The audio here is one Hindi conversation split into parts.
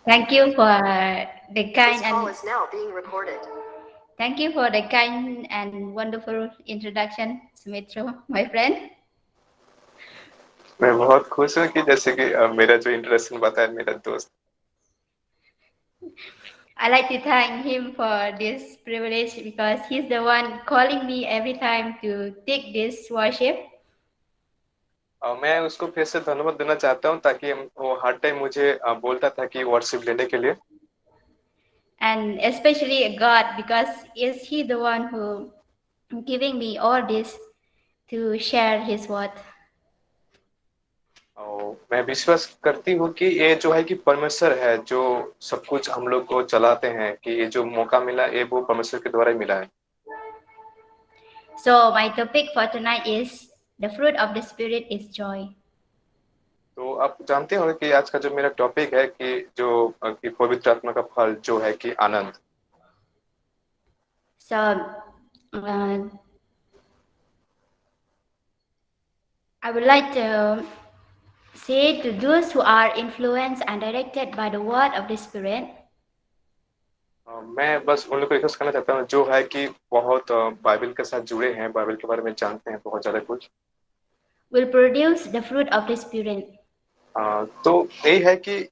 Thank you for the This kind call and is now being recorded. thank you for the kind and wonderful introduction, Sumitra, my friend. मैं बहुत खुश हूँ कि जैसे कि मेरा जो इंट्रोडक्शन बताया मेरा दोस्त। I like to thank him for this privilege because he's the one calling me every time to take this worship. मैं उसको फिर से धन्यवाद देना चाहता हूँ ताकि वो हर टाइम मुझे बोलता था कि वर्शिप लेने के लिए। And especially God because is he the one who giving me all this to share his word. और मैं विश्वास करती हूँ कि ये जो है कि परमेश्वर है जो सब कुछ हम लोग को चलाते हैं कि ये जो मौका मिला ये वो परमेश्वर के द्वारा ही मिला है। So my topic for tonight is the fruit of the spirit is joy. तो आप जानते हो कि आज का जो मेरा टॉपिक है कि जो कि पवित्र आत्मा का फल जो है कि आनंद। So uh, I would like to say to those who are influenced and directed by the word of the Spirit मैं बस उन लोग को रिक्वेस्ट करना चाहता हूँ जो है कि बहुत बाइबल के साथ जुड़े हैं, बाइबल के बारे में जानते हैं बहुत ज्यादा कुछ। will produce the fruit of the Spirit. तो यही है कि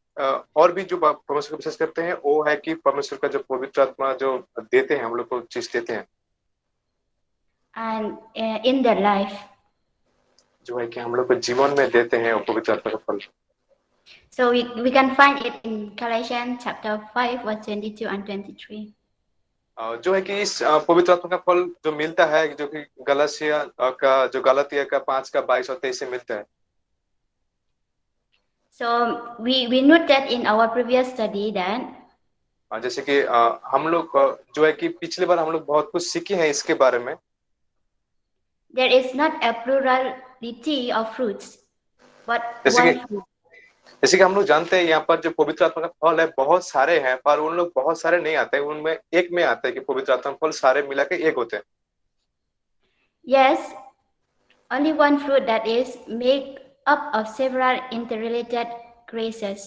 और भी जो परमेश्वर को विश्वास करते हैं वो है कि परमेश्वर का जो पवित्र आत्मा जो देते हैं हम लोग को चीज देते हैं And in their life. जो है कि हम लोग को जीवन में देते हैं वो पवित्र आत्मा का फल। So we can find it in Galatians chapter 5, verse 22 and 23. जो है कि इस पवित्र आत्मा का फल जो मिलता है जो कि गलातिया का जो गलातिया का 5 का 22 और 23 से मिलता है। So we noted in our previous study that जैसे कि हम लोग जो है कि पिछले बार हम लोग बहुत कुछ सीखे हैं इसके बारे में। there is not a plurality of fruits, but जैसे कि one fruit. जैसे कि हम लोग जानते हैं यहाँ पर जो पवित्र आत्मा का फल है बहुत सारे हैं पर उन लोग बहुत सारे नहीं आते हैं उनमें एक में आते हैं कि पवित्र आत्मा का फल सारे मिला के एक होते हैं। Yes, only one fruit that is made up of several interrelated graces.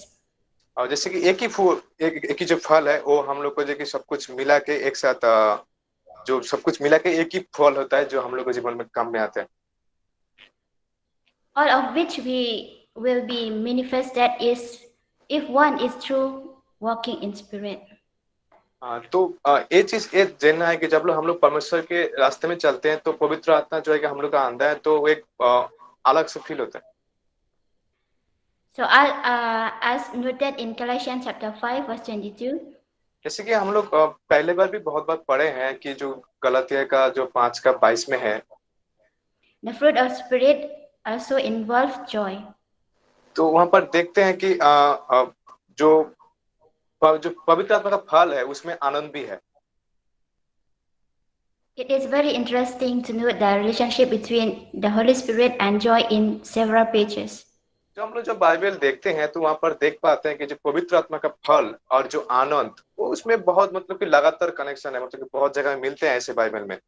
और जैसे कि एक ही जो फल है वो हम लोग को जो कि सब कुछ मिला के एक साथ जो सब कुछ मिला के एक ही फल होता है जो हम लोग को जीवन में काम में आता है। All of which we will be manifested is if one is true walking in spirit. तो ये चीज ये जानना है कि जब लोग हम लोग परमेश्वर के रास्ते में चलते हैं तो पवित्र आत्मा जो है कि हम लोग का आंदा है तो वो एक अलग से फील होता है। So as noted in Galatians chapter 5 verse 22, जैसे कि हम लोग पहले बार भी बहुत बार पढ़े हैं कि जो गलातिया का जो 5 का 22 में है the fruit of spirit also involves joy. तो वहां पर देखते हैं कि जो जो पवित्र आत्मा का फल है उसमें आनंद भी है। It is very interesting to note the relationship between the Holy Spirit and joy in several pages. जो हम लोग जब बाइबल देखते हैं तो वहां पर देख पाते हैं कि जो पवित्र आत्मा का फल और जो आनंद वो उसमें बहुत मतलब कि लगातार कनेक्शन है मतलब कि बहुत जगह मिलते हैं ऐसे बाइबल में।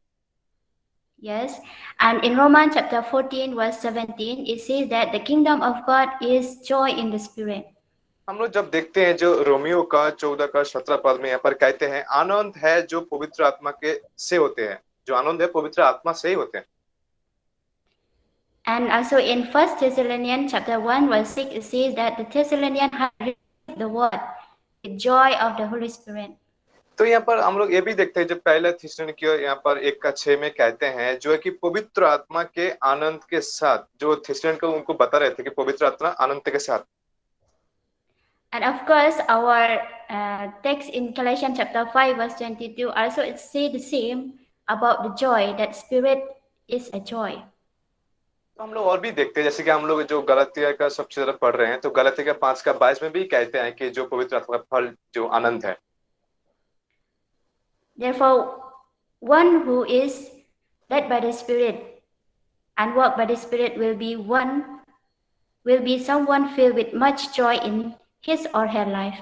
Yes, and in Romans chapter 14 verse 17 it says that the kingdom of God is joy in the spirit. हम लोग जब देखते हैं जो रोमियो का 14 का 17 पद में यहाँ पर कहते हैं आनंद है जो पवित्र आत्मा के से होते हैं जो आनंद है पवित्र आत्मा से ही होते हैं। And also in First Thessalonians chapter 1 verse 6 it says that the Thessalonians had received the word with joy of the Holy Spirit. तो यहाँ पर हम लोग ये भी देखते हैं जब पहला थिस्सलुनीकियों यहाँ पर 1 का 6 में कहते हैं जो है कि पवित्र आत्मा के आनंद के साथ जो थिस्सलुनीक को उनको बता रहे थे कि पवित्र आत्मा आनंद के साथ। And of course, our text in Galatians chapter 5 verse 22 also it say the same about the joy, that spirit is a joy. तो हम लोग और भी देखते हैं जैसे कि हम लोग जो गलातिया का सबसे ज्यादा पढ़ रहे हैं तो गलातिया का 5 का 22 में भी कहते हैं कि जो पवित्र आत्मा का फल जो आनंद है। Therefore, one who is led by the Spirit and walk by the Spirit will be someone filled with much joy in his or her life.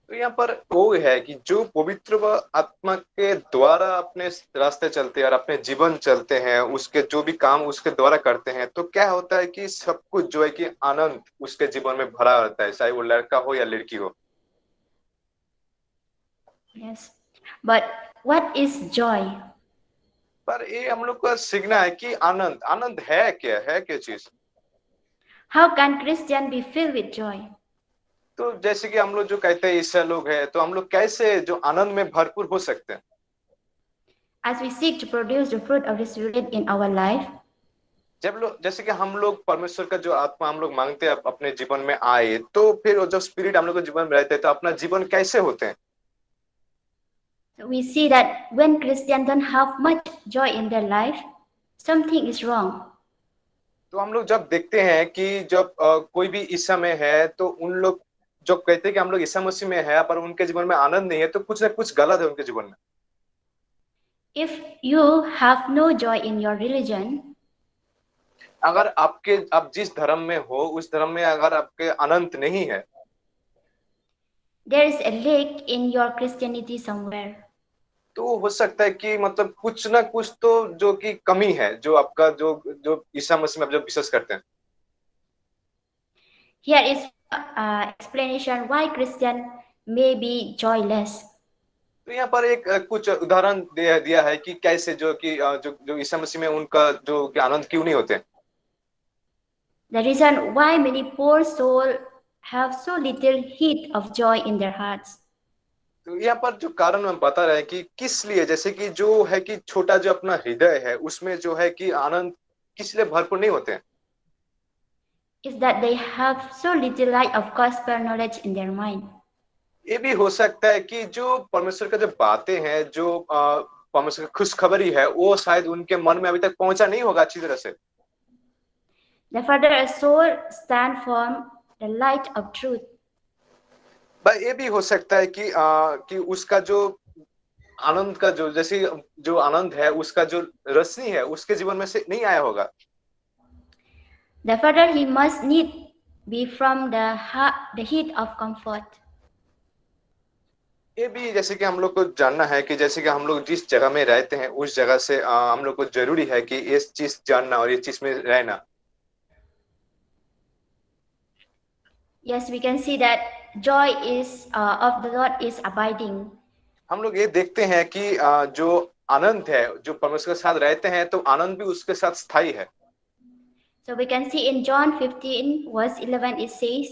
तो यहाँ पर वो है कि जो पवित्र आत्मा के द्वारा अपने रास्ते चलते हैं और अपने जीवन चलते हैं उसके जो भी काम उसके द्वारा करते हैं तो क्या होता है कि सब कुछ जो है कि आनंद उसके जीवन में भरा रहता है चाहे वो लड़का हो या लड़की हो। Yes. But what is joy? पर ये हम लोग को सीखना है कि आनंद आनंद है क्या चीज। How can Christian be filled with joy? तो जैसे कि हम लोग जो कहते हैं ईसाई लोग हैं, तो हम लोग कैसे जो आनंद में भरपूर हो सकते हैं। As we seek to produce the fruit of the Spirit in our life, जब लोग जैसे कि हम लोग परमेश्वर का जो आत्मा हम लोग मांगते हैं अपने जीवन में आए, तो फिर वो जब स्पिरिट हम लोग के जीवन में रहते हैं तो अपना जीवन कैसे होते हैं। so we see that when Christians don't have much joy in their life, something is wrong. तो हम लोग जब देखते हैं कि जब कोई भी ईसा में है, तो उन लोग जो कहते हैं कि हम लोग ईसा मसीह में है पर उनके जीवन में आनंद नहीं है, तो कुछ ना कुछ गलत है उनके जीवन में। If you have no joy in your religion, अगर आप जिस धर्म में हो उस धर्म में अगर आपके अनंत नहीं है, there is a lack in your Christianity somewhere. तो हो सकता है कि मतलब कुछ ना कुछ तो जो कि कमी है, जो आपका जो जो ईसा मसीह में आप जो विश्वास करते हैं। Here is explanation why Christian may be joyless. तो यहाँ पर एक कुछ उदाहरण दिया है कि कैसे जो कि जो जो ईसा मसीह में उनका जो कि आनंद क्यों नहीं होते। The reason why many poor souls have so little heat of joy in their hearts. तो यहाँ पर जो कारण हम बता रहे हैं कि किस लिए, जैसे कि जो है कि छोटा जो अपना हृदय है उसमें जो है कि आनंद किस लिए भरपूर नहीं होते हैं। Is that they have so little light of gospel knowledge in their mind. ये भी हो सकता है कि जो परमेश्वर का जो बातें हैं, जो परमेश्वर की खुशखबरी है, वो शायद उनके मन में अभी तक पहुंचा नहीं होगा अच्छी तरह से। The further a soul stand from the light of truth. पर ये भी हो सकता है कि उसका जो आनंद का जो जैसे जो आनंद है उसका जो रश्मि है उसके जीवन में से नहीं आया होगा। The further he must need be from the heat of comfort. ये भी जैसे कि हम लोग को जानना है कि जैसे कि हम लोग जिस जगह में रहते हैं उस जगह से हम लोग को जरूरी है कि ये चीज जानना और ये चीज में रहना। Yes, we can see that joy is of the Lord is abiding. हम लोग ये देखते हैं कि जो आनंद है जो परमेश्वर के साथ रहते हैं, तो आनंद भी उसके साथ स्थायी है। So we can see in John 15 verse 11 it says,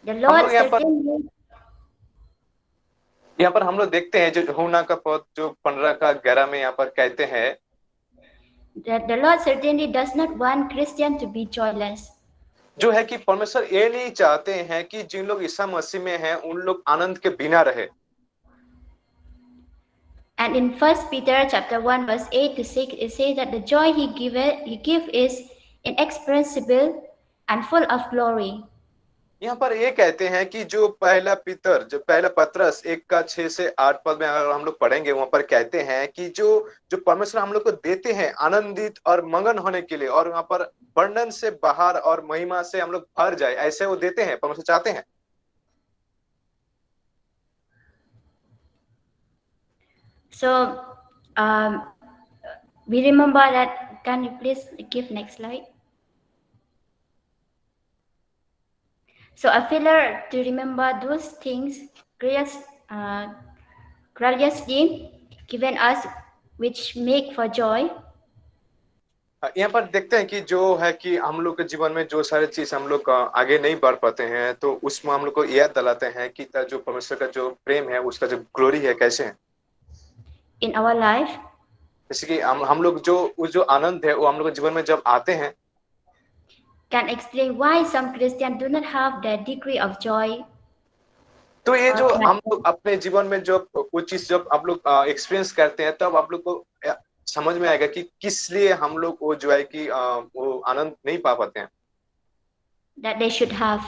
the हम Lord लोग certainly यहाँ पर हम लोग देखते हैं जो यूहन्ना का पद जो 15 का 11 में यहाँ पर कहते हैं, that the Lord certainly does not want Christian to be joyless. जो है कि परमेश्वर ये नहीं चाहते हैं कि जिन लोग ईसा मसीह में हैं उन लोग आनंद के बिना रहे। And in 1 Peter chapter 1 verse 8 to 6 it says that the joy he give is inexpressible and full of glory. यहाँ पर ये कहते हैं कि जो पहला पत्रस 1 का 6 से 8 पद में अगर हम लोग पढ़ेंगे, वहां पर कहते हैं कि जो जो परमेश्वर हम लोग को देते हैं आनंदित और मगन होने के लिए, और वहां पर वर्णन से बाहर और महिमा से हम लोग भर जाए, ऐसे वो देते हैं, परमेश्वर चाहते हैं। So we remember that. Can you please give next slide? So a failure to remember those things graciously given us which make for joy. यहाँ पर देखते हैं कि जो है कि हम लोग के जीवन में जो सारे चीज हम लोग आगे नहीं बढ़ पाते हैं, तो उसमें हम लोग को याद दिलाते हैं कि जो परमेश्वर का जो प्रेम है उसका जो ग्लोरी है कैसे है। In our life, जैसे कि हम लोग जो आनंद है वो हम लोग के जीवन में जब आते हैं, can explain why some Christians do not have the degree of joy. तो ये जो or हम लोग अपने जीवन में जब वो चीज जब आप लोग एक्सपीरियंस करते हैं, तब आप लोग को समझ में आएगा कि किस लिए हम लोग वो जो है कि वो आनंद नहीं पा पाते हैं, that they should have.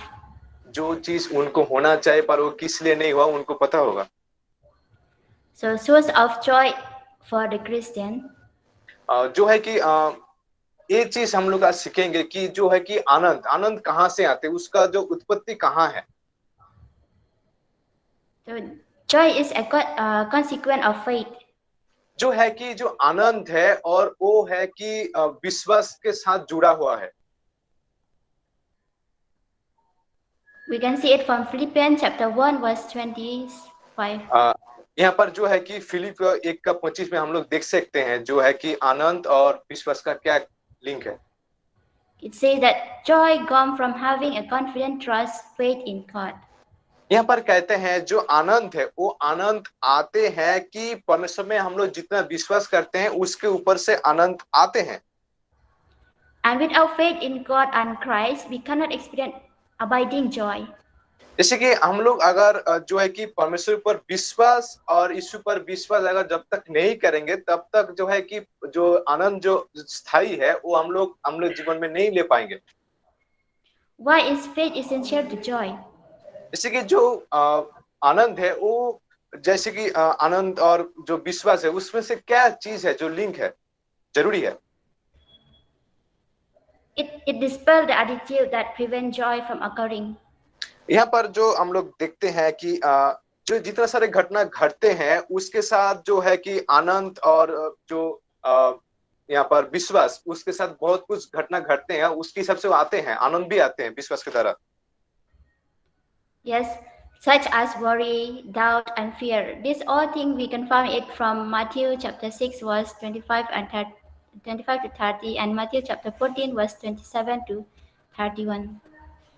जो चीज उनको होना चाहिए पर वो किस लिए नहीं हुआ उनको पता होगा। So source of joy for the Christian जो है कि ये चीज हम लोग आज सीखेंगे कि जो है कि आनंद आनंद कहाँ से आते हैं, उसका जो उत्पत्ति कहाँ है। so joy is a consequence of faith. जो है कि जो आनंद है और वो है कि विश्वास के साथ जुड़ा हुआ है। We can see it from Philippians chapter 1 verse 25. यहाँ पर जो है कि फिलिप 1:25 में हम लोग देख सकते हैं जो है कि आनंद और विश्वास का क्या लिंक है। It says that joy comes from having a confident trust, faith in God. यहाँ पर कहते हैं जो आनंद है वो आनंद आते हैं कि परमेश्वर में हम लोग जितना विश्वास करते हैं उसके ऊपर से आनंद आते हैं। And without faith in God and Christ, we cannot experience abiding joy. जैसे कि हम लोग अगर जो है कि परमेश्वर पर विश्वास और यीशु पर विश्वास अगर जब तक नहीं करेंगे तब तक जो है कि जो आनंद जो स्थायी है वो हम लोग जीवन में नहीं ले पाएंगे। Why is faith essential to joy? जैसे कि जो आनंद है वो जैसे कि आनंद और जो विश्वास है उसमें से क्या चीज है जो लिंक है जरूरी है। It dispels the attitude that prevents joy from occurring. यहाँ पर जो हम लोग देखते हैं कि जो जितना सारे घटना घटते हैं उसके साथ जो है कि आनंद और जो यहाँ पर विश्वास उसके साथ बहुत कुछ घटना घटते हैं उसके हिसाब से वो आते हैं आनंद भी आते हैं विश्वास की तरह। Yes, such as worry, doubt, and fear. These all things we can find it from Matthew chapter 6, verse 25 and 30, 25 to 30, and Matthew chapter 14, verse 27 to 31.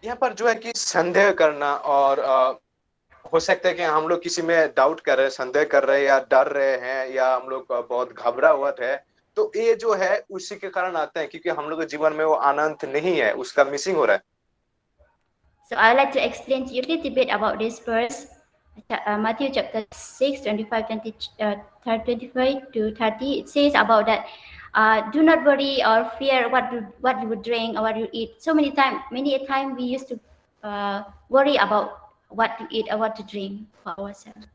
यहाँ पर जो है कि संदेह करना और हो सकता है कि हम लोग किसी में डाउट कर रहे हैं संदेह कर रहे हैं या डर रहे हैं या हम लोग बहुत घबरा हुआ है तो ये जो है उसी के कारण आते हैं क्योंकि हम लोग के जीवन में वो आनंद नहीं है उसका मिसिंग हो रहा है। So I'd like to explain to you a little bit about this verse, Matthew chapter 6, 25, 20, 25 to 30. It says about that, do not worry or fear what you would drink or what you eat. So many a time we used to worry about what to eat or what to drink for ourselves.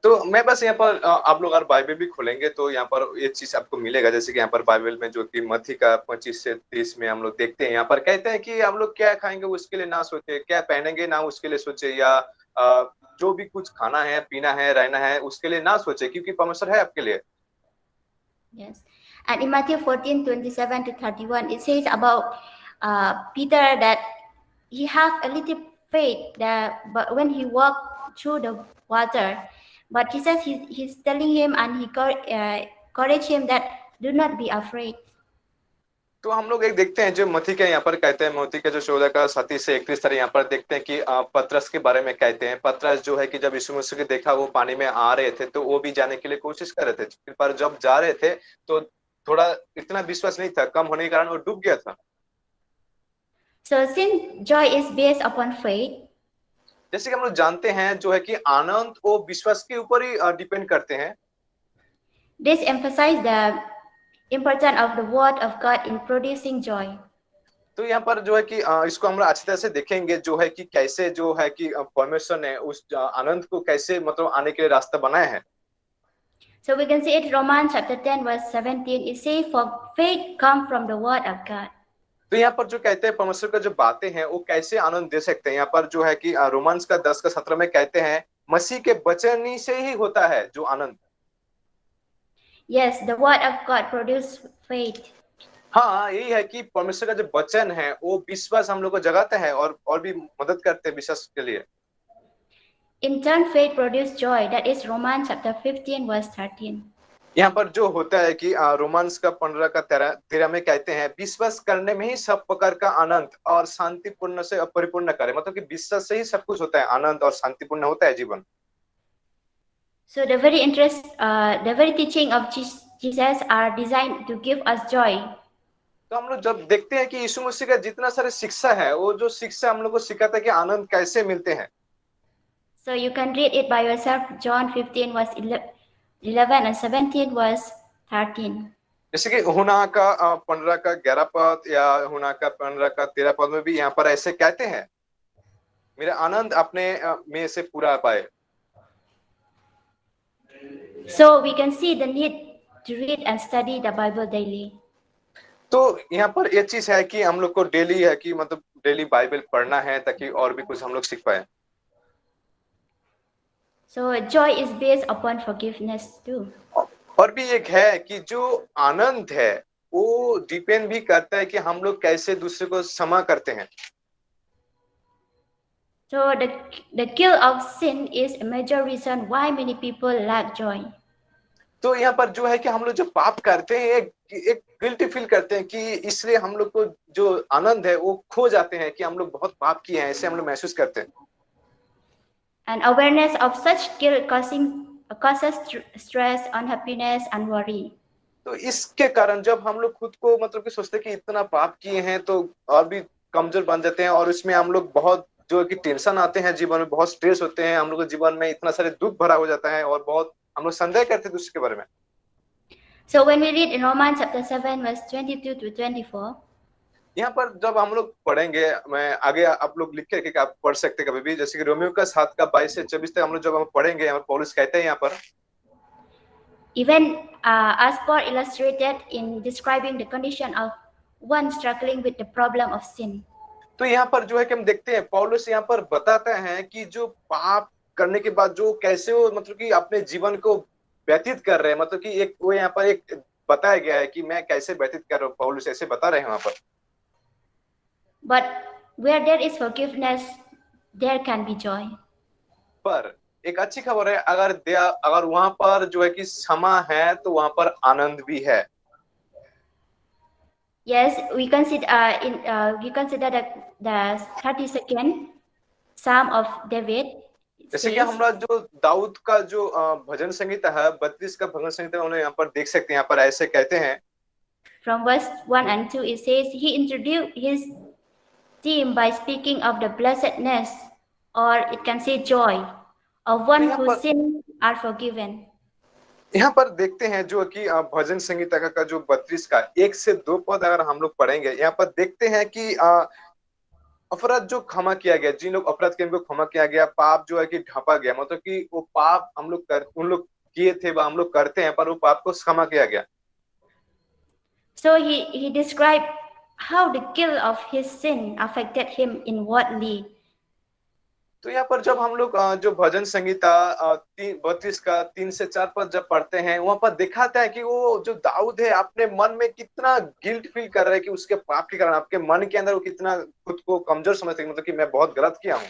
तो मैं बस यहाँ पर आप लोग अगर बाइबल भी खोलेंगे तो यहाँ पर ये चीज आपको मिलेगा जैसे कि यहाँ पर बाइबल में जो कि मत्ती का 25 से 30 में हम लोग देखते हैं यहाँ पर कहते हैं कि हम लोग क्या खाएंगे उसके लिए ना सोचे क्या पहनेंगे ना उसके लिए सोचे या जो भी कुछ खाना है पीना है रहना है उसके लिए ना सोचे क्योंकि परमेश्वर है आपके लिए। Yes. And in Matthew 14, 27 to 31, it says about Peter that he has a little faith that but when he walked through the water, but he says he's telling him and he encourage him that do not be afraid. तो हम लोग एक देखते हैं जो मत्ती के यहाँ पर कहते हैं मत्ती के जो 14 का 37 से 31 तक यहाँ पर देखते हैं कि पतरस के बारे में कहते हैं पतरस जो है कि जब यीशु मसीह को देखा वो पानी में आ रहे थे तो वो भी जाने के लिए कोशिश कर रहे थे पर जब जा रहे थे तो थोड़ा इतना विश्वास नहीं था कम होने के कारण वो डूब गया था। So since joy is based upon faith, जैसे कि हम लोग जानते हैं जो है कि आनंद वो विश्वास के ऊपर ही डिपेंड करते हैं। this emphasizes the importance of the word of God in producing joy. तो यहाँ पर जो है कि इसको हम लोग अच्छी तरह से देखेंगे जो है कि कैसे जो है कि परमेश्वर ने उस आनंद को कैसे मतलब आने के लिए रास्ता बनाया है। So we can see it Romans chapter 10 verse 17. It says for faith comes from the word of God. तो यहाँ पर जो कहते हैं परमेश्वर का जो बातें हैं वो कैसे आनंद दे सकते हैं यहाँ पर जो है कि रोमांस का 10 का 17 में कहते हैं मसीह के वचन ही से ही होता है जो आनंद। Yes, the word of God produces faith. हाँ यही है कि परमेश्वर का जो वचन है वो विश्वास हम लोग को जगाता है और भी मदद करते हैं विश्वास के लिए। In turn, faith produces joy. That is Romans chapter 15 verse 13. यहाँ पर जो होता है कि रोमांस का 15 का 13 में कहते हैं विश्वास करने में ही सब प्रकार का आनंद और शांतिपूर्ण से परिपूर्ण करे मतलब कि विश्वास से ही सब कुछ होता है आनंद और शांतिपूर्ण होता है जीवन। So the very teaching of Jesus are designed to give us joy. तो हम लोग जब देखते हैं कि यीशु मसीह का जितना सारे शिक्षा है वो जो शिक्षा हम लोग को सिखाता है कि आनंद कैसे मिलते हैं। So you can read it by yourself, John 15 verse 11 and 17 verse 13. जैसे कि हुना का 15 का 11 पद या हुना का 15 का 13 पद में भी यहाँ पर ऐसे कहते हैं मेरा आनंद अपने में से पूरा पाए। So we can see the need to read and study the Bible daily. तो यहाँ पर ये चीज है कि हम लोग को डेली है कि मतलब डेली बाइबल पढ़ना है ताकि और भी कुछ हम लोग सीख पाए। So joy is based upon forgiveness too. और भी एक है कि जो आनंद है वो डिपेंड भी करता है कि हम लोग कैसे दूसरे को क्षमा करते हैं। So the guilt of sin is a major reason why many people lack joy. तो यहाँ पर जो है कि हम लोग जो पाप करते हैं एक गिल्टी फील करते हैं कि इसलिए हम लोग को जो आनंद है वो खो जाते हैं कि हम लोग बहुत पाप किए हैं, ऐसे हम लोग महसूस करते हैं। And awareness of such guilt causes stress, unhappiness, and worry. तो इसके कारण जब हम लोग खुद को मतलब कि सोचते हैं कि इतना पाप किए हैं तो और भी कमजोर बन जाते हैं, और उसमें हम लोग बहुत जो है कि टेंशन आते हैं जीवन में, बहुत स्ट्रेस होते हैं, हम लोग के जीवन में इतना सारे दुख भरा हो जाता है और बहुत हम लोग संदेह करते हैं दूसरे के बारे में। So when we read in Romans chapter 7 verse 22 to 24, यहाँ पर जब हम लोग पढ़ेंगे, मैं आगे आप लोग लिख के आप पढ़ सकते हैं कभी भी, जैसे कि रोमियो का 7 का 22 से 24 तक हम लोग जब हम पढ़ेंगे, यहाँ पर पौलुस कहते हैं यहाँ पर, even as Paul illustrated in describing the condition of one struggling with the problem of sin. तो यहाँ पर जो है कि हम देखते हैं पौलुस यहाँ पर बताते हैं कि जो पाप करने के बाद जो कैसे वो मतलब कि अपने जीवन को व्यतीत कर रहे हैं, मतलब कि एक वो यहाँ पर एक बताया गया है कि मैं कैसे व्यतीत कर रहा हूँ, पौलुस ऐसे बता रहे हैं वहां पर। But where there is forgiveness, there can be joy. पर एक अच्छी खबर है, अगर वहां पर जो है कि क्षमा है तो वहां पर आनंद भी है। Yes, we consider the 32nd Psalm of David. जैसे कि Says, हमारा जो दाऊद का जो भजन संगीता है, 32 का भजन संगीता, उन्हें यहाँ पर देख सकते हैं, यहाँ पर ऐसे कहते हैं from verse 1 and 2, it says, he introduced his theme by speaking of the blessedness, or it can say joy, of तो one whose sins are forgiven. यहाँ पर देखते हैं जो कि भजन संगीता का जो 32 का 1 से 2 पद अगर हम लोग पढ़ेंगे, यहाँ पर देखते हैं कि अपराध जो क्षमा किया गया, जिन लोग अपराध किए उनको क्षमा किया गया, पाप जो है कि ढांपा गया, मतलब कि वो पाप हम लोग उन लोग किए थे वह हम लोग करते हैं, पर वो पाप को क्षमा किया गया। So he described how the guilt of his sin affected him inwardly. तो यहाँ पर जब हम लोग जो भजन संगीता 32 का 3 से 4 पद जब पढ़ते हैं, वहां पर दिखाता है कि वो जो दाऊद है अपने मन में कितना गिल्ट फील कर रहा है कि उसके पाप के कारण, आपके मन के अंदर वो कितना खुद को कमजोर समझते हैं, मतलब कि मैं बहुत गलत किया हूँ।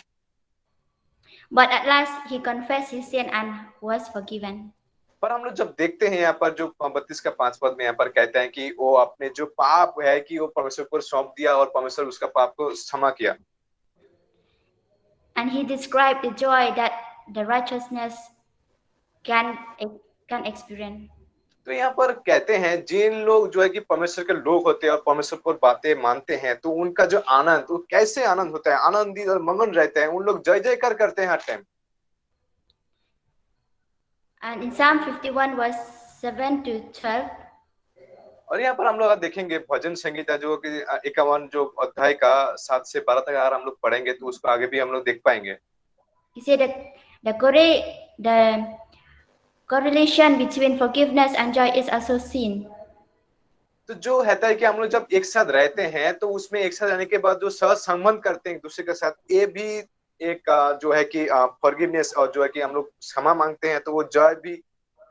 But at last he confessed his sin and was forgiven. पर हम लोग जब देखते हैं यहाँ पर जो 32 का 5 पद में यहाँ पर कहते हैं कि वो अपने जो पाप है कि वो परमेश्वर को सौंप दिया और परमेश्वर उसका पाप को क्षमा किया। And he described the joy that the righteousness can experience. तो यहाँ पर कहते हैं जिन लोग जो है कि परमेश्वर के लोग होते हैं और परमेश्वर पर बातें मानते हैं, तो उनका जो आनंद, वो कैसे आनंद होता है, आनंदित और मगन रहते हैं, उन लोग जय जयकार करते हैं हर time. And in Psalm 51 verse 7 to 12, और यहाँ पर हम लोग देखेंगे भजन संगीता जो कि 51 जो अध्याय का 7 से 12 तक अगर हम लोग पढ़ेंगे तो उसको आगे भी हम लोग देख पाएंगे। he said that the correlation between forgiveness and joy is also seen. तो जो रहता है कि हम लोग जब एक साथ रहते हैं तो उसमें एक साथ रहने के बाद जो सह संबंध करते हैं एक दूसरे के साथ, ये भी एक जो है कि फॉरगिवनेस और जो है कि हम लोग क्षमा मांगते हैं, तो वो जॉय भी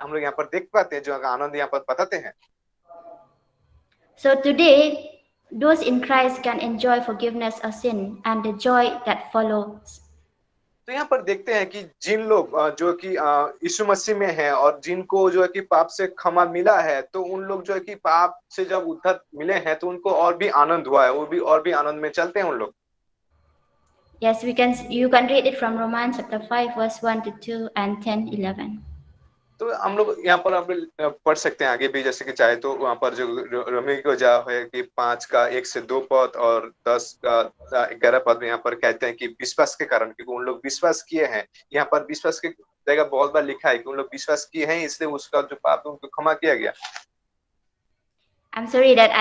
हम लोग यहाँ पर देख पाते हैं, जो आनंद यहाँ पर बताते हैं। So today, those in Christ can enjoy forgiveness of sin and the joy that follows. तो यहाँ पर देखते हैं कि जिन लोग जो कि यीशु मसीह में हैं और जिनको जो है कि पाप से क्षमा मिला है, तो उन लोग जो है कि पाप से जब उद्धार मिले हैं तो उनको और भी आनंद हुआ है, वो भी और भी आनंद में चलते हैं उन लोग। Yes, you can read it from Romans chapter 5 verse 1 to 2 and 10, 11. तो हम लोग यहाँ पर हम लोग पढ़ सकते हैं आगे भी, जैसे कि चाहे तो वहां पर जो रोमी को जा है कि 5 का 1 से 2 पद और 10 का 11 पद में यहाँ पर कहते हैं कि विश्वास के कारण, क्योंकि उन लोग विश्वास किए हैं, यहाँ पर विश्वास की जगह बहुत बार लिखा है कि उन लोग विश्वास किए हैं, इसलिए उसका जो पाप है उनको क्षमा किया गया। I'm sorry that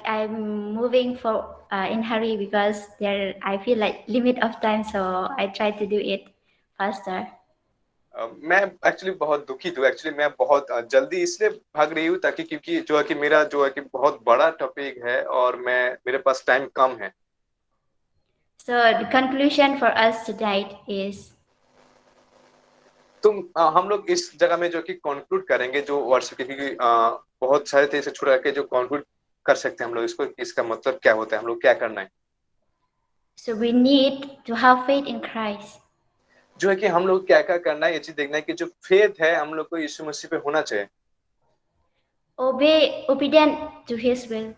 I'm moving for in hurry because I feel like limit of time, so I try to do it faster. मैं एक्चुअली बहुत दुखित हूँ, एक्चुअली मैं बहुत जल्दी इसलिए भाग रही हूँ ताकि क्योंकि जो है कि मेरा जो है कि बहुत बड़ा टॉपिक है और मेरे पास टाइम कम है। So the conclusion for us tonight is हम लोग इस जगह में जो कि कंक्लूड करेंगे जो वर्ड्स, क्योंकि बहुत सारे थे इसे छुड़ा के जो कंक्लूड कर सकते हैं हम लोग इसको, इसका मतलब क्या होता है, हम लोग क्या करना है। So we need to have faith in Christ, जो है कि हम लोग क्या क्या करना है, ये चीज देखना है कि जो फेथ है हम लोग को यीशु मसीह पे होना चाहिए, obedient to His will.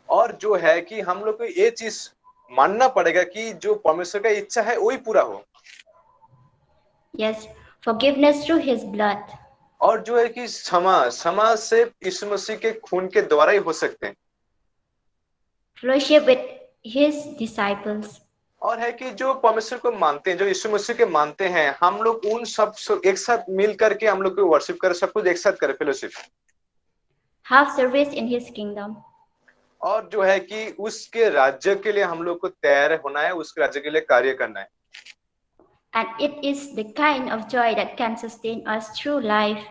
और जो है कि हम लोग को ये चीज मानना पड़ेगा कि जो परमेश्वर का इच्छा है वही पूरा हो, Yes, forgiveness through His blood. और जो है कि क्षमा क्षमा सिर्फ यीशु मसीह के खून के द्वारा ही हो सकते हैं, Fellowship with His disciples. और है कि जो परमेश्वर को मानते हैं, जो यीशु मसीह के मानते हैं, हम लोग उन सब एक साथ मिल करके हम लोग को वर्शिप करें, सब कुछ एक साथ करें, fellowship, Have service in His kingdom. और जो है कि उसके राज्य के लिए हम लोग को तैयार होना है, उसके राज्य के लिए कार्य करना है, And it is the kind of joy that can sustain us through life,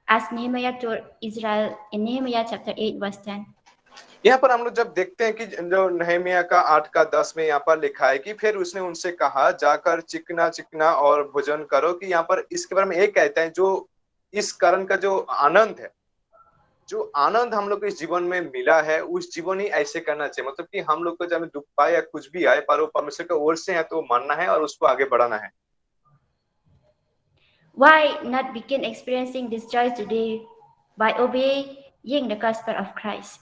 as Nehemiah told Israel in Nehemiah chapter 8, verse 10. यहाँ पर हम लोग जब देखते हैं कि जो नहमिया का 8 का 10 में यहाँ पर लिखा है कि फिर उसने उनसे कहा, जाकर चिकना चिकना और भोजन करो, कि यहाँ पर इसके बारे में एक कहते हैं, जो इस कारण का जो आनंद है, जो आनंद हम लोग को इस जीवन में मिला है, उस जीवन ही ऐसे करना चाहिए, मतलब कि हम लोग को जब दुख पाए या कुछ भी आए, पर वो परमेश्वर की ओर से है तो मानना है और उसको आगे बढ़ाना है। Why not begin experiencing this joy today by obeying the gospel of Christ?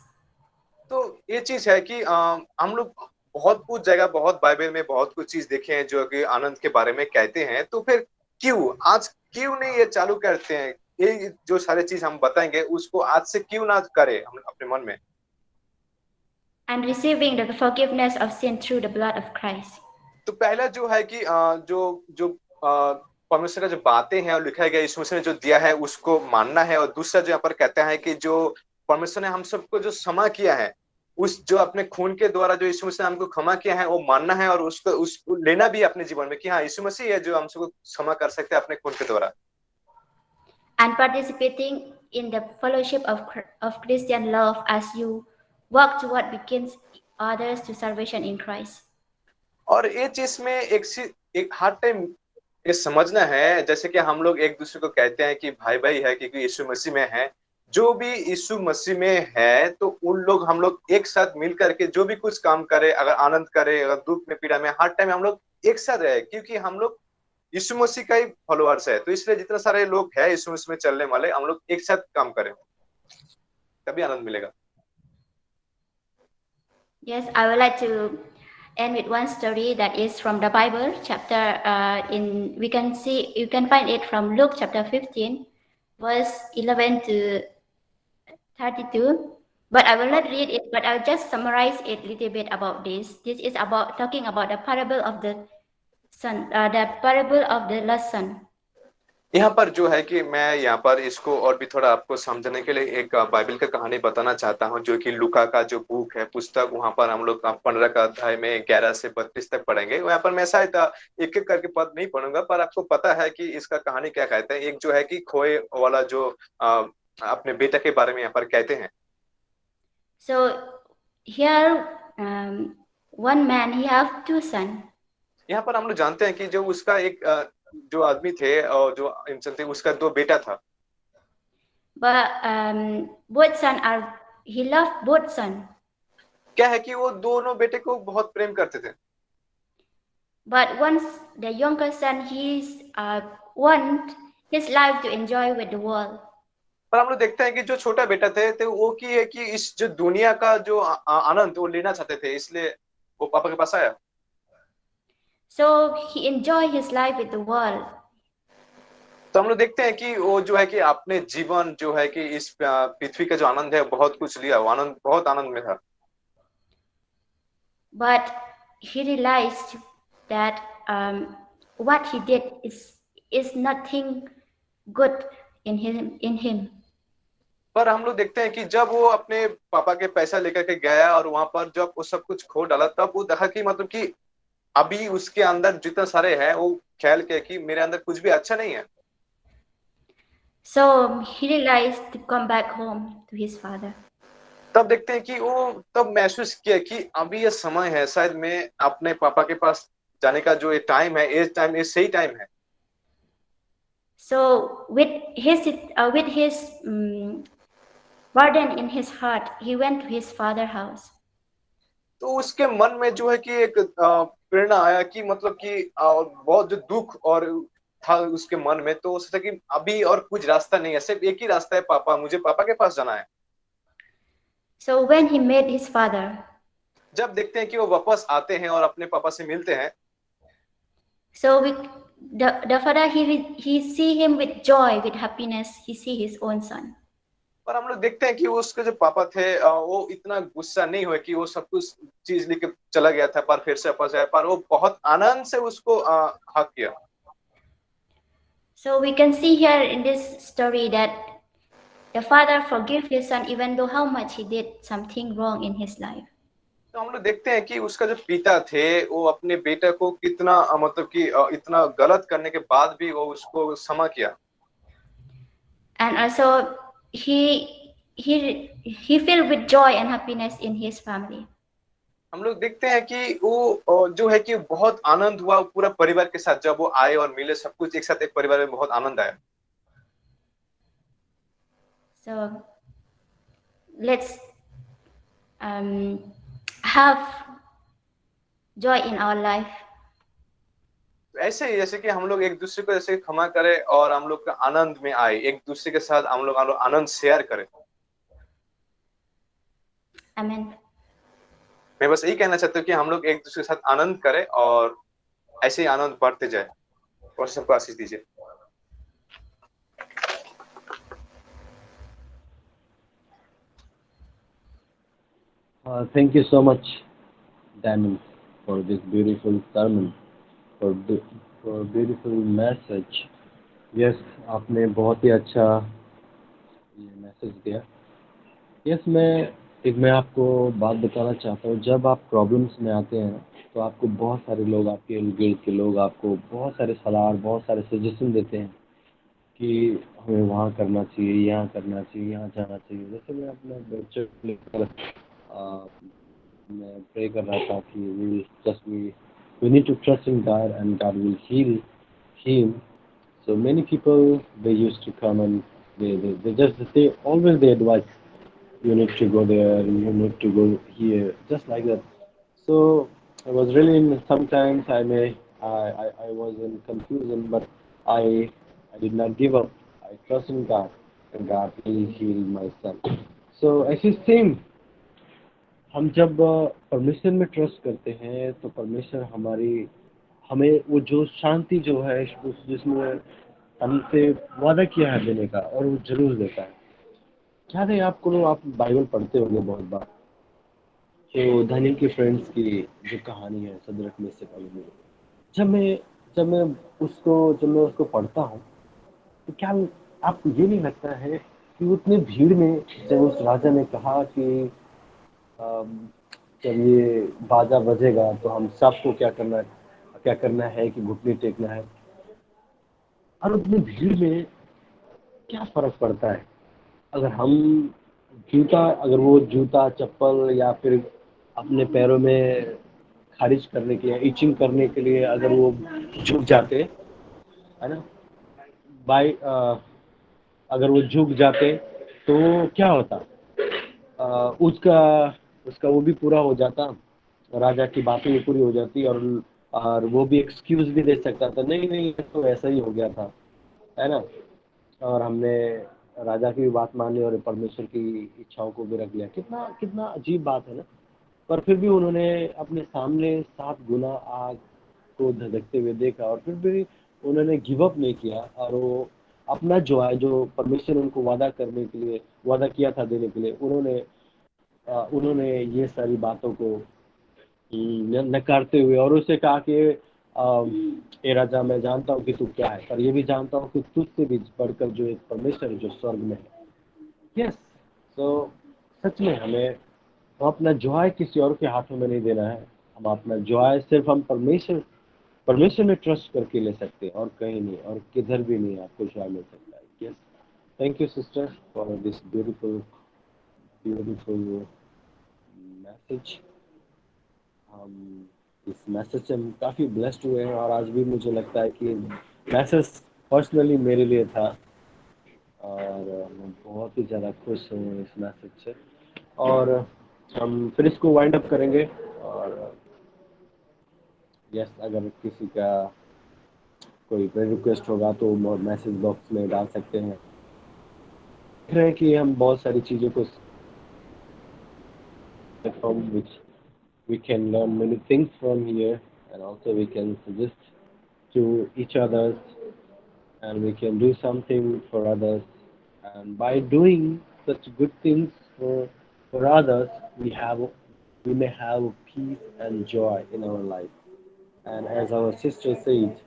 तो ये चीज है कि हम लोग बहुत कुछ जगह, बहुत बाइबल में बहुत कुछ चीज देखे हैं जो कि आनंद के बारे में कहते हैं, तो फिर क्यों आज क्यों नहीं ये चालू करते हैं, ये जो सारे चीज हम बताएंगे उसको आज से क्यों ना करें हम अपने मन में। And receiving the forgiveness of sin through the blood of Christ. तो पहला जो है कि जो जो परमेश्वर का जो बातें हैं और लिखा गया यीशु मसीह ने जो दिया है उसको मानना है, और दूसरा जो यहाँ पर कहता है कि जो परमेश्वर ने हम सबको जो क्षमा किया है, उस जो अपने खून के द्वारा जो यीशु मसीह ने हमको क्षमा किया है वो मानना है, और उसको लेना भी अपने जीवन में कि हाँ यीशु मसीह है जो हम सबको क्षमा कर सकते हैं अपने खून के द्वारा। And participating in the fellowship of Christian love as you work toward begins others to salvation in Christ. और ये चीज में एक हर टाइम ये समझना है, जैसे कि हम लोग एक दूसरे को कहते हैं कि भाई भाई है क्योंकि यीशु मसीह में है, जो भी यीशु मसीह में है तो उन लोग हम लोग एक साथ मिल करके जो भी कुछ काम करे, अगर आनंद करे, अगर दुख में पीड़ा में, हर टाइम हम लोग एक साथ रहे, क्योंकि हम लोग यीशु मसीह का ही फॉलोअर्स है, तो इसलिए जितने सारे लोग हैं यीशु मसीह में चलने वाले, हम लोग एक साथ काम करें, तभी आनंद मिलेगा। Yes, I would like to end with one story that is from the Bible chapter. You can find it from Luke chapter 15, verse 11 to 32. But I will not read it, but I'll just summarize it a little bit about this. This is about talking about the parable of the lost son. यहाँ पर जो है कि मैं यहाँ पर इसको और भी थोड़ा आपको समझने के लिए एक बाइबल का कहानी बताना चाहता हूँ, जो कि लूका का जो बुक है, पुस्तक, वहां पर हम लोग 15 का अध्याय में 11 से 32 तक पढ़ेंगे। वहां पर मैं शायद एक एक करके पद नहीं पढ़ूंगा, पर आपको पता है कि इसका कहानी क्या कहता है। एक जो है कि खोए वाला जो अपने बेटा के बारे में यहाँ पर कहते हैं। So here, one man he have two sons. यहाँ पर हम लोग जानते हैं कि जो उसका एक जो आदमी थे और जो इंसान थे, उसका 2 बेटा था। But both son are he loved both son. क्या है कि वो दोनों बेटे को बहुत प्रेम करते थे। But once the younger son he's want his life to enjoy with the world. पर हम लोग देखते हैं कि जो छोटा बेटा थे तो वो की है कि इस जो दुनिया का जो आनंद वो लेना चाहते थे, इसलिए वो पापा के पास आया। So he enjoyed his life with the world. तो हम लोग देखते हैं कि वो जो है कि अपने जीवन जो है कि इस पृथ्वी का जो आनंद है बहुत कुछ लिया, वो आनंद बहुत आनंद में था। But he realized that what he did is nothing good in him. पर हम लोग देखते हैं कि जब वो अपने पापा के पैसा लेकर के गया और वहां पर जब वो सब कुछ खो डाला, तब वो देखा कि मतलब कि अभी उसके अंदर जितने सारे हैं वो ख्याल किया कि मेरे अंदर कुछ भी अच्छा नहीं है। So he realized to come back home to his father. तब देखते हैं कि वो तब महसूस किया कि अभी ये समय है, शायद मैं अपने पापा के पास जाने का जो ये टाइम है, ये सही टाइम है। So with his burden in his heart, he went to his father's house. तो उसके मन में जो है कि एक प्रेरणा आया कि मतलब कि बहुत जो दुख और था उसके मन में, तो सोचा कि अभी और कुछ रास्ता नहीं है, सिर्फ एक ही रास्ता है, पापा, मुझे पापा के पास जाना है। So when he met his father, जब देखते हैं कि वो वापस आते हैं और अपने पापा से मिलते हैं, so the father he see him with joy, with happiness. He see his own son. पर हम लोग देखते हैं कि उसके जो पापा थे वो इतना गुस्सा नहीं हुए कि वो सब कुछ चीज लेके चला गया था, पर फिर से वापस आया, पर वो बहुत आनंद से उसको हक किया। So we can see here in this story that the father forgive his son even though how much he did something wrong in his life. तो हम लोग देखते हैं कि उसका जो पिता थे वो अपने बेटे को कितना मतलब कि इतना गलत करने के बाद भी वो उसको क्षमा किया। And also he filled with joy and happiness in his family. हम लोग देखते हैं कि वो जो है कि बहुत आनंद हुआ पूरा परिवार के साथ, जब वो आए और मिले, सब कुछ एक साथ एक परिवार में बहुत आनंद आया। So let's um, have joy in our life. तो ऐसे ही जैसे कि हम लोग एक दूसरे को जैसे क्षमा करें और हम लोग का आनंद में आए, एक दूसरे के साथ हम लोग आनंद शेयर करें। Amen. मैं बस यही कहना चाहता हूँ कि हम लोग एक दूसरे के साथ आनंद करें और ऐसे ही आनंद बढ़ते जाए, और सबको आशीष दीजिए। Thank you so much, Diamond, for this beautiful sermon, for for beautiful message. Yes, आपने बहुत ही अच्छा ये मैसेज दिया। यस, मैं आपको बात बताना चाहता हूँ। जब आप प्रॉब्लम्स में आते हैं तो आपको बहुत सारे लोग, आपके इर्द गिर्द के लोग आपको बहुत सारे सलाह और बहुत सारे सजेशन देते हैं कि हमें वहाँ करना चाहिए, यहाँ करना चाहिए, यहाँ जाना चाहिए। जैसे मैं अपने बच्चे को लेकर मैं प्रे कर रहा था कि we need to trust in God and God will heal him. So many people, they used to come and they always they advise, you need to go there, you need to go here, just like that. So I was really in, sometimes I was in confusion, but I did not give up. I trust in God, and God will heal my son. So ऐसे सेम हम जब परमेश्वर में ट्रस्ट करते हैं तो परमेश्वर हमें वो जो शांति जो है जिसमें हमसे वादा किया है देने का, और वो जरूर देता है। क्या है, आप बाइबल पढ़ते होंगे बहुत बार। तो दानियल के फ्रेंड्स की जो कहानी है, सदरक में से पहले, जब मैं जब मैं जब मैं उसको पढ़ता हूँ तो क्या आपको ये नहीं लगता है कि उतनी भीड़ में जब उस राजा ने कहा कि अम, जब ये बाजा बजेगा तो हम सबको क्या करना है कि घुटने टेकना है, और उतनी भीड़ में क्या फर्क पड़ता है अगर हम अगर वो जूता चप्पल या फिर अपने पैरों में खारिज करने के लिए, इचिंग करने के लिए अगर वो झुक जाते, है ना, बाई अगर वो झुक जाते तो क्या होता, उसका उसका वो भी पूरा हो जाता, राजा की बातें भी पूरी हो जाती, और वो भी एक्सक्यूज भी दे सकता था, नहीं नहीं ये तो ऐसा ही हो गया था, है ना। और हमने राजा की भी बात मानी और परमेश्वर की इच्छाओं को भी रख लिया। कितना कितना अजीब बात है ना। पर फिर भी उन्होंने अपने सामने 7 गुना आग को धधकते हुए देखा, और फिर भी उन्होंने गिव अप नहीं किया, और वो अपना जो है, जो परमेश्वर ने उनको वादा किया था देने के लिए, उन्होंने ये सारी बातों को नकारते हुए और उससे कहा कि ए राजा, मैं जानता हूँ कि तू क्या है, पर ये भी जानता हूँ कि तुझसे भी बढ़कर जो एक परमेश्वर है जो स्वर्ग में है। यस, तो सच में हम अपना जॉय किसी और के हाथों में नहीं देना है। हम अपना जॉय सिर्फ हम परमेश्वर में ट्रस्ट करके ले सकते हैं, और कहीं नहीं, और किधर भी नहीं आपको जॉय मिल सकता है। Yes, thank you sister for this beautiful beautiful message. हम इस मैसेज से हम काफ़ी ब्लेस्ड हुए हैं, और आज भी मुझे लगता है कि मैसेज पर्सनली मेरे लिए था, और मैं बहुत ही ज़्यादा खुश हूँ इस मैसेज से। और हम फिर इसको वाइंड अप करेंगे, और यस, अगर किसी का कोई फ्रेंड रिक्वेस्ट होगा तो मैसेज बॉक्स में डाल सकते हैं। देख रहे हैं कि हम बहुत सारी चीज़ों को from which we can learn many things from here, and also we can suggest to each others, and we can do something for others. And by doing such good things for others, we may have peace and joy in our life. And as our sister said,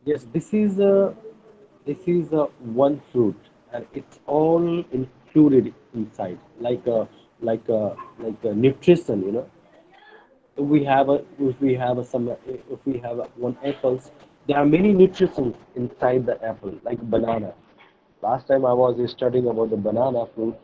yes, this is a one fruit, and it's all included inside, like a nutrition, if we have one apples, there are many nutrients inside the apple, like banana. Last time I was studying about the banana fruit.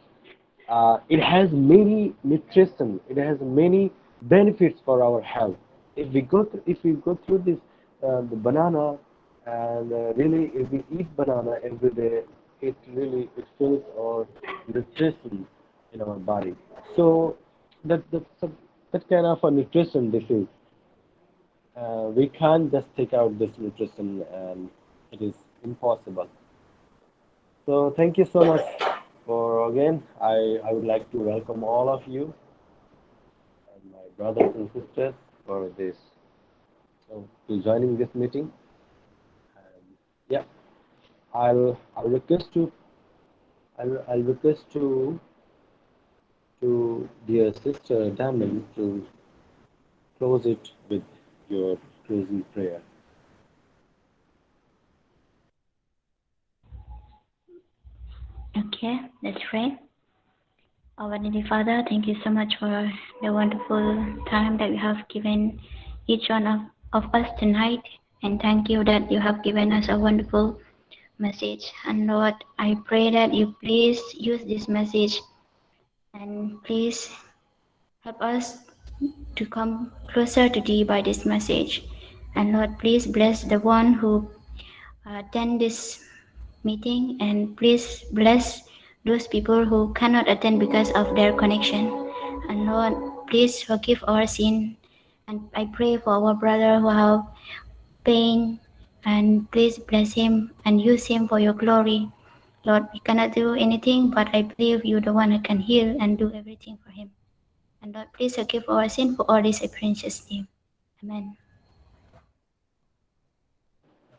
It has many nutrition. It has many benefits for our health. If we go through this the banana, and really if we eat banana every day, it fills our nutrition in our body. So that kind of a nutrition this is. We can't just take out this nutrition, and it is impossible. So thank you so much for again. I would like to welcome all of you and my brothers and sisters for this to joining this meeting. And yeah, I'll request to I'll request to dear sister Damon to close it with your closing prayer. Okay, let's pray. Our Heavenly Father, thank you so much for the wonderful time that you have given each one of us tonight. And thank you that you have given us a wonderful message. And Lord, I pray that you please use this message and please help us to come closer to thee by this message. And Lord, please bless the one who attend this meeting, and please bless those people who cannot attend because of their connection. And Lord, please forgive our sin. And I pray for our brother who have pain, and please bless him and use him for your glory. Lord, we cannot do anything, but I believe you're the one who can heal and do everything for him. And Lord, please forgive our sin for all this in precious name. Amen.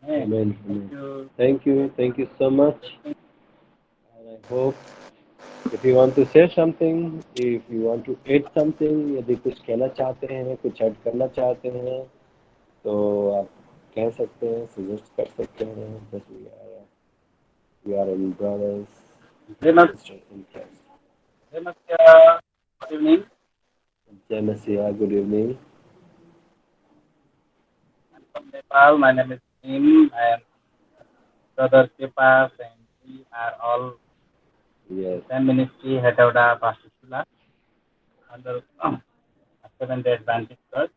Amen. Amen. Thank you so much, and I hope if you want to say something, if you want to add something, यदि कुछ कहना चाहते हैं, कुछ ऐड करना चाहते हैं, तो आप कह सकते हैं, suggest कर सकते हैं, because we are in brothers and sisters in Christ. Good evening. Jai Messiah, good evening. I'm from Nepal. My name is Tim, and brother Kepas, and we are all Yes. same ministry, Hetauda Pasisula, under Seventh Day Adventist Church.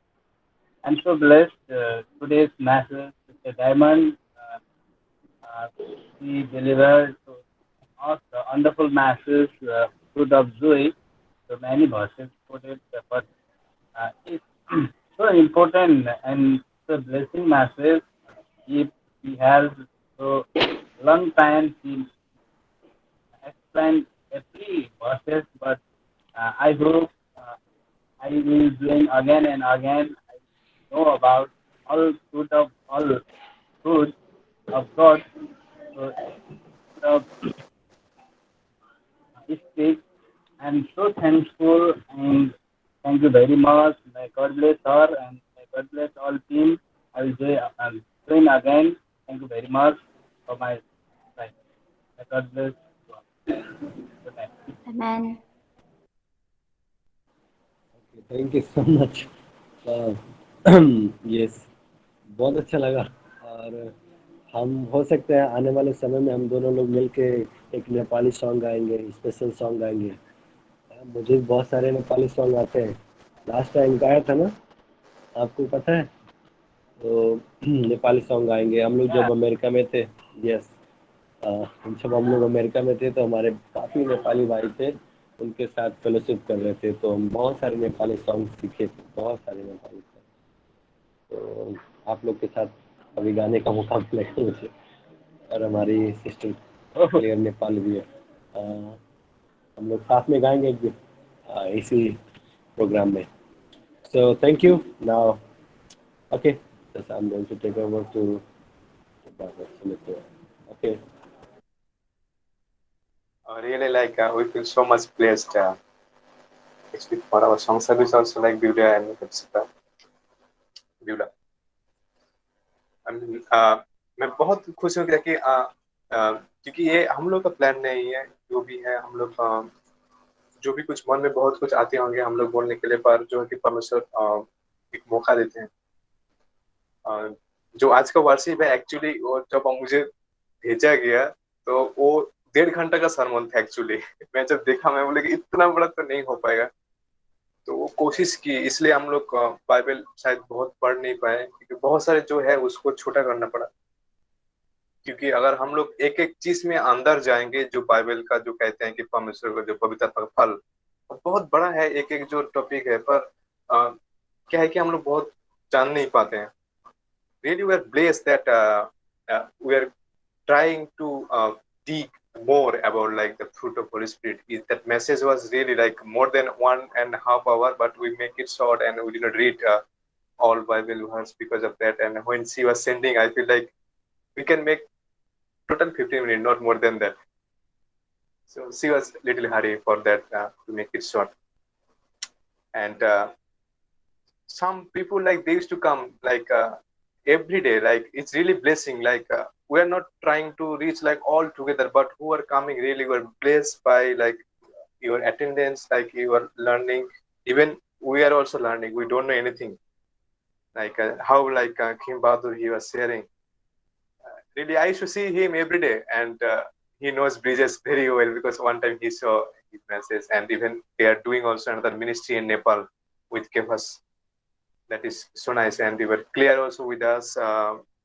I'm so blessed. Today's message, Mr. Diamond, he delivered to us a wonderful message, fruit of joy. So many verses quoted, but it's so important and the blessing message. If he has so long time he explained every verses, but I hope I will doing again and again. I know about all food of God. So the speak. I'm so thankful and thank you very much. May God bless her and may God bless all team. I'll join again. Thank you very much for my time. May God bless you all. Good night. Amen. Thank you so much. Uh, yes, बहुत अच्छा लगा। और हम हो सकते हैं आने वाले समय में हम दोनों लोग मिलके एक नेपाली सॉन्ग गाएंगे, स्पेशल सॉन्ग गाएंगे। मुझे भी बहुत सारे नेपाली सॉन्ग आते हैं। लास्ट टाइम गाया था ना, आपको पता है? तो नेपाली सॉन्ग गाएंगे। हम लोग जब अमेरिका में थे, यस, जब हम लोग अमेरिका में थे तो हमारे काफ़ी नेपाली भाई थे, उनके साथ फेलोशिप कर रहे थे, तो हम बहुत सारे नेपाली सॉन्ग सीखे थे, बहुत सारे नेपाली सॉन्ग। तो आप लोग के साथ अभी गाने का मौका मिलेगा मुझे, और हमारी सिस्टर Oh, क्लियर नेपाल भी है। हम लोग साथ में गाएंगे एक दिन इसी प्रोग्राम में। So thank you. Now, okay, so I'm going to take over to Okay. Really, like we feel so much blessed. Actually, for our song service also like Beulah and etc. Beulah. I mean, मैं बहुत खुश हूँ कि क्योंकि ये हम लोग का प्लान नहीं है, जो भी है हम लोग जो भी कुछ मन में बहुत कुछ आते होंगे हम लोग बोलने के लिए, पर जो है कि परमेश्वर एक मौका देते हैं। जो आज का वर्शिप है एक्चुअली, वो जब मुझे भेजा गया तो वो 1.5 घंटा का सरमन था एक्चुअली। मैं जब देखा मैं बोले कि इतना बड़ा तो नहीं हो पाएगा, तो वो कोशिश की, इसलिए हम लोग बाइबल शायद बहुत पढ़ नहीं पाए, क्योंकि बहुत सारे जो है उसको छोटा करना पड़ा। क्योंकि अगर हम लोग एक एक चीज में अंदर जाएंगे, जो बाइबल का जो कहते हैं कि परमेश्वर का जो पवित्रता का फल, वो बहुत बड़ा है, एक एक जो टॉपिक है, पर क्या है कि हम लोग बहुत जान नहीं पाते हैं। Really we are blessed that we are trying to dig more about like the fruit of Holy Spirit. That message was really like more than 1.5 hours, but we make it short and we did not read all Bible verse because of that. And when she was sending, I feel like we can make total 15 minutes, not more than that. So she was little hurry for that to make it short. And some people like they used to come like every day, like it's really blessing, like we are not trying to reach like all together, but who are coming really were blessed by like your attendance, like you are learning. Even we are also learning, we don't know anything, like how like Kim Bahadur he was sharing, really I used to see him every day, and he knows Bridges very well, because one time he saw his message, and even they are doing also another ministry in Nepal with Kefas. That is so nice, and they were clear also with us,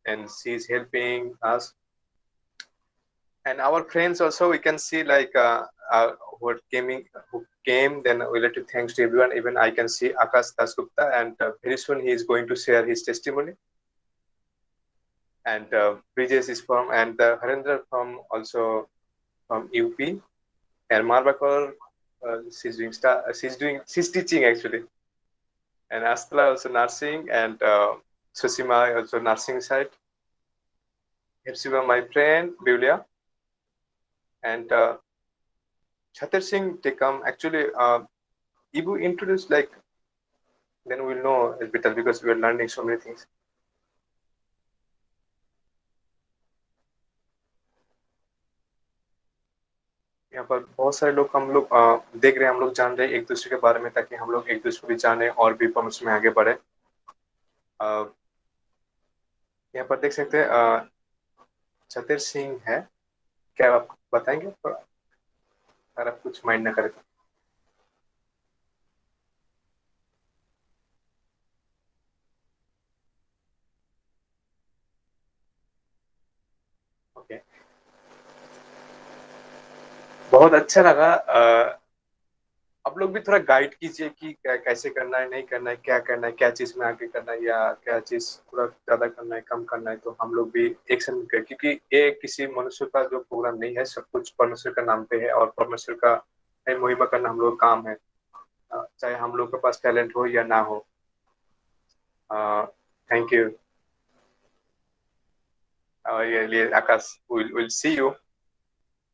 and she's helping us, and our friends also we can see like who came, then we like to thanks to everyone. Even I can see Akash Dasgupta, and very soon he is going to share his testimony. And Brijesh is from, and Harendra from also from UP, and Marbakor, she's teaching actually, and Astla also nursing, and Susima also nursing side. Hepsiba, my friend, Beulia, and Chatir Singh, they come actually. If we introduce like, then we'll know a bit, because we are learning so many things. यहाँ पर बहुत सारे लोग हम लोग देख रहे हैं, हम लोग जान रहे हैं एक दूसरे के बारे में, ताकि हम लोग एक दूसरे को भी जाने और भी परमेश्वर में आगे बढ़े। यहाँ पर देख सकते हैं छतर सिंह है, क्या आप बताएंगे थोड़ा, अगर आप कुछ माइंड ना करें तो? ओके, बहुत अच्छा लगा। आप लोग भी थोड़ा गाइड कीजिए कि कैसे करना है, नहीं करना है, क्या करना है, क्या चीज में आगे करना है, या क्या चीज थोड़ा ज्यादा करना है, कम करना है, तो हम लोग भी एक्शन करें, क्योंकि ये किसी मनुष्य का जो प्रोग्राम नहीं है, सब कुछ परमेश्वर का नाम पे है, और परमेश्वर का महिमा करना हम लोग का काम है, चाहे हम लोग के पास टैलेंट हो या ना हो। Thank you. Akash, we'll see you,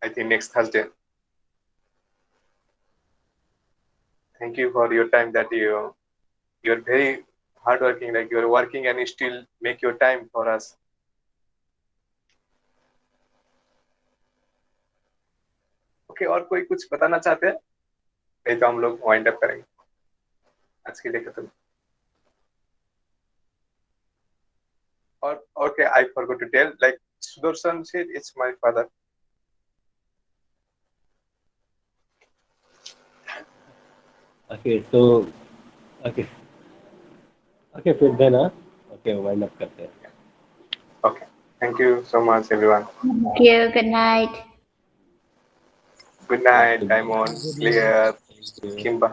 I think, next Thursday. Thank you for your time, that you're very hardworking, like you're working and you still make your time for us. Okay, और कोई कुछ बताना चाहते हैं? नहीं तो हम लोग वाइंड अप करेंगे आज के लिए, खत्म। और okay, I forgot to tell, like Sudarshan said it's my father. Okay, so okay, okay, फिर देन okay, वाइंड अप करते हैं। Okay, thank you so much everyone. Thank you. Good night. Good night, Diamond, Clear, Thank you. Kimba.